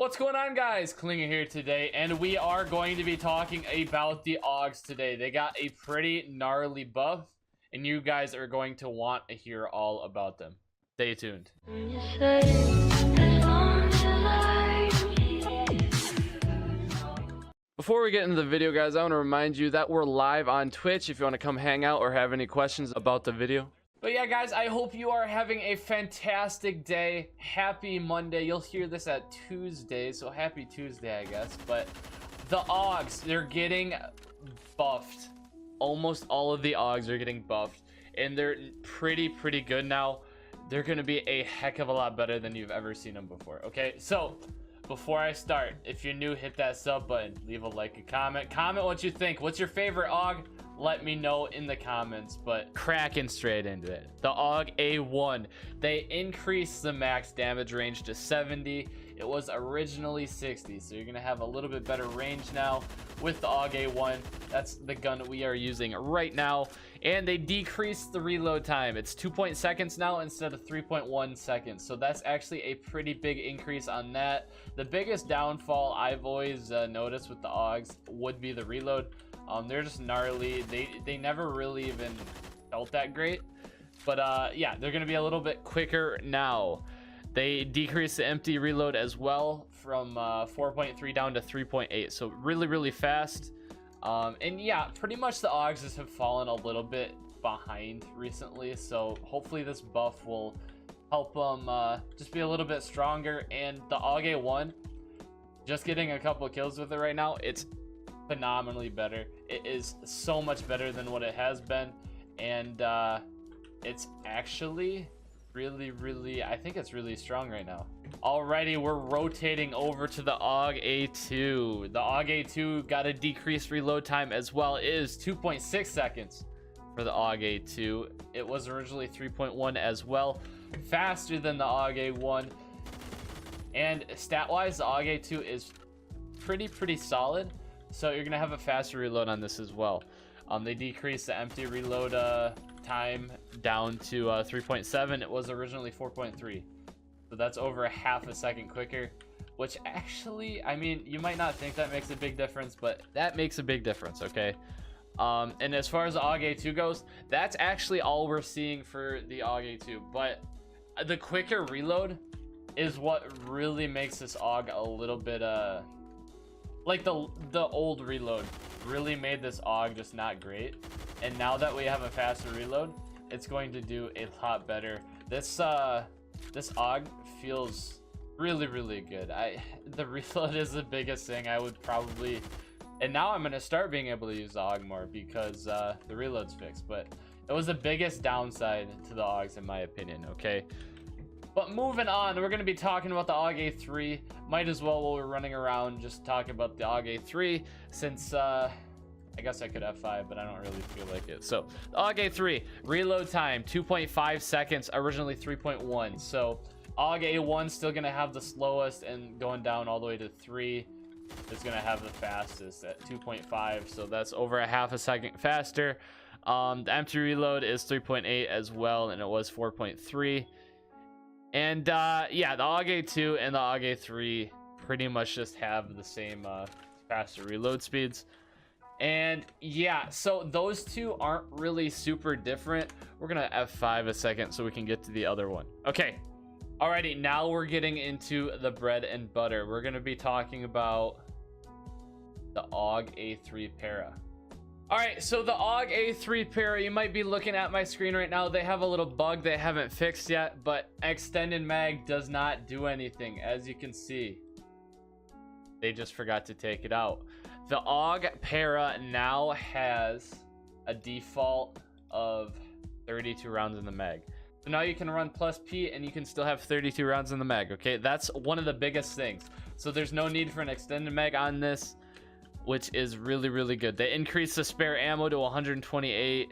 What's going on, guys? Klinger here today, and we are going to be talking about the AUGs today. They got a pretty gnarly buff, and you guys are going to want to hear all about them. Stay tuned. Before we get into the video, guys, I want to remind you that we're live on Twitch if you want to come hang out or have any questions about the video. But yeah, guys, I hope you are having a fantastic day. Happy Monday. You'll hear this at Tuesday, so happy Tuesday, I guess. But the AUGs, they're getting buffed. Almost all of the AUGs are getting buffed, and they're pretty good now. They're going to be a heck of a lot better than you've ever seen them before, okay? So before I start, if you're new, hit that sub button, leave a like, a comment what you think. What's your favorite AUG? Let me know in the comments. But cracking straight into it, the AUG A1, they increased the max damage range to 70. It was originally 60, so you're gonna have a little bit better range now with the AUG A1. That's the gun we are using right now. And they decreased the reload time. It's 2 seconds now instead of 3.1 seconds, so that's actually a pretty big increase on that. The biggest downfall I've always noticed with the AUGs would be the reload. They're just gnarly. They never really even felt that great, but yeah, they're gonna be a little bit quicker now. They decreased the empty reload as well from 4.3 down to 3.8, so really fast. And yeah, pretty much the AUGs just have fallen a little bit behind recently, so hopefully this buff will help them just be a little bit stronger. And the AUG A1, just getting a couple of kills with it right now, it's phenomenally better. It is so much better than what it has been, and it's actually really, I think it's really strong right now. Alrighty, we're rotating over to the AUG A2. The AUG A2 got a decreased reload time as well. It is 2.6 seconds for the AUG A2. It was originally 3.1 as well, faster than the AUG A1. And stat wise, the AUG A2 is pretty solid, so you're gonna have a faster reload on this as well. They decreased the empty reload time down to 3.7. It was originally 4.3, so that's over a half a second quicker, which actually, I mean, you might not think that makes a big difference, but that makes a big difference, okay? And as far as the AUG A2 goes, that's actually all we're seeing for the AUG A2, but the quicker reload is what really makes this AUG a little bit like the old reload really made this AUG just not great, and now that we have a faster reload, it's going to do a lot better. This AUG feels really good. The reload is the biggest thing I would probably, and now I'm gonna start being able to use the AUG more because the reload's fixed, but it was the biggest downside to the AUGs in my opinion, okay? But moving on, we're going to be talking about the AUG A3. Might as well, while we're running around, just talk about the AUG A3, since I guess I could F5, but I don't really feel like it. So the AUG A3, reload time 2.5 seconds, originally 3.1. So AUG A1 still going to have the slowest, and going down all the way to 3 is going to have the fastest at 2.5. So that's over a half a second faster. The empty reload is 3.8 as well, and it was 4.3. And yeah, the AUG A2 and the AUG A3 pretty much just have the same faster reload speeds. And yeah, so those two aren't really super different. We're gonna F5 a second so we can get to the other one. Okay, alrighty, now we're getting into the bread and butter. We're gonna be talking about the AUG A3 para. Alright, so the AUG A3 para, you might be looking at my screen right now. They have a little bug they haven't fixed yet, but extended mag does not do anything. As you can see, they just forgot to take it out. The AUG para now has a default of 32 rounds in the mag. So now you can run plus P and you can still have 32 rounds in the mag, okay? That's one of the biggest things. So there's no need for an extended mag on this, which is really good. They increased the spare ammo to 128.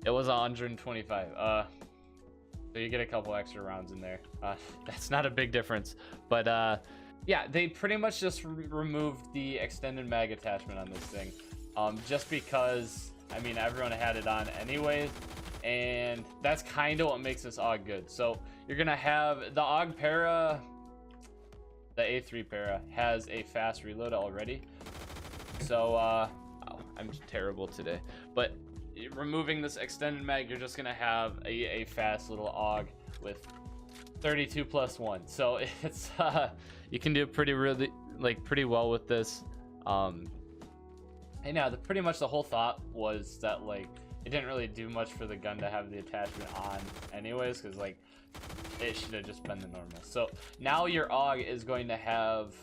It was 125. So you get a couple extra rounds in there. That's not a big difference, but yeah, they pretty much just removed the extended mag attachment on this thing, just because, I mean, everyone had it on anyways, and that's kind of what makes this AUG good. So you're gonna have the AUG para. the A3 para has a fast reload already. So oh, I'm terrible today, but removing this extended mag, you're just gonna have a fast little AUG with 32+1. So it's you can do pretty well with this. And yeah, pretty much the whole thought was that like it didn't really do much for the gun to have the attachment on anyways, because like it should have just been the normal. So now your AUG is going to have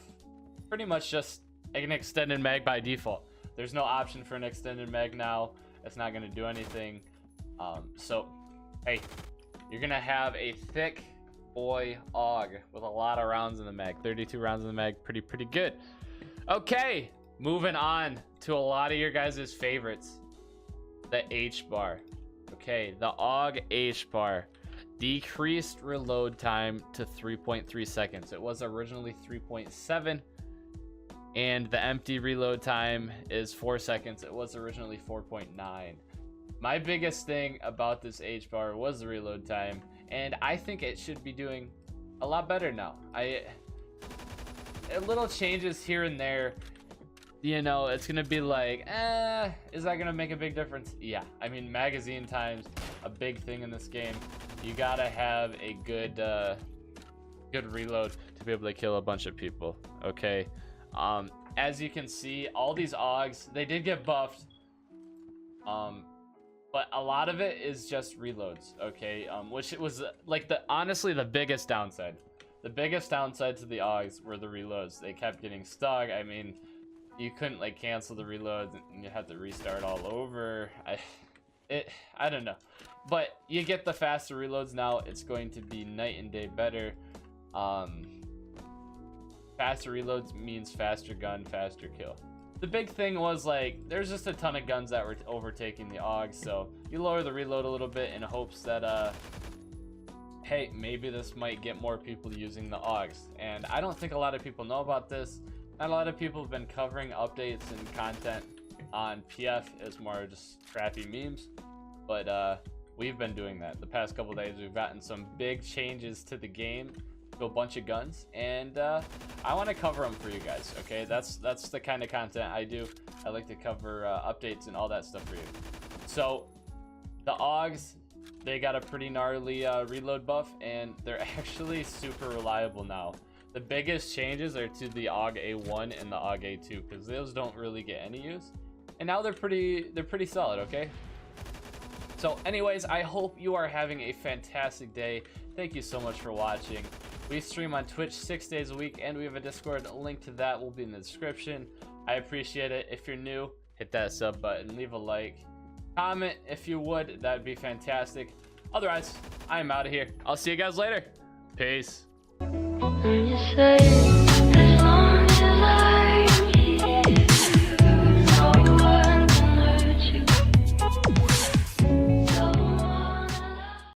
pretty much just an extended mag by default. There's no option for an extended mag now. It's not going to do anything. So hey, you're gonna have a thick boy AUG with a lot of rounds in the mag. 32 rounds in the mag, pretty good. Okay, moving on to a lot of your guys' favorites, the H bar. Okay, the AUG H bar decreased reload time to 3.3 seconds. It was originally 3.7, and the empty reload time is 4 seconds. It was originally 4.9. My biggest thing about this H bar was the reload time, and I think it should be doing a lot better now. Little changes here and there, you know, it's gonna be like, is that gonna make a big difference? Yeah, I mean, magazine time's a big thing in this game. You gotta have a good reload to be able to kill a bunch of people. Okay, as you can see, all these AUGs, they did get buffed, but a lot of it is just reloads. Okay, which it was like honestly the biggest downside. The biggest downside to the AUGs were the reloads. They kept getting stuck. I mean, you couldn't like cancel the reloads and you had to restart all over. I don't know, but you get the faster reloads now. It's going to be night and day better. Faster reloads means faster gun, faster kill. The big thing was like there's just a ton of guns that were overtaking the AUG, so you lower the reload a little bit in hopes that hey, maybe this might get more people using the AUGs. And I don't think a lot of people know about this. Not a lot of people have been covering updates and content on PF. It's more just crappy memes, but we've been doing that the past couple days. We've gotten some big changes to the game, to a bunch of guns, and I want to cover them for you guys. Okay, that's the kind of content I do. I like to cover updates and all that stuff for you. So the AUGs, they got a pretty gnarly reload buff, and they're actually super reliable now. The biggest changes are to the AUG A1 and the AUG A2, because those don't really get any use, and now they're pretty solid. Okay, so anyways, I hope you are having a fantastic day. Thank you so much for watching. We stream on Twitch 6 days a week, and we have a Discord. A link to that will be in the description. I appreciate it. If you're new, hit that sub button, leave a like, comment if you would, that'd be fantastic. Otherwise, I'm out of here. I'll see you guys later. Peace.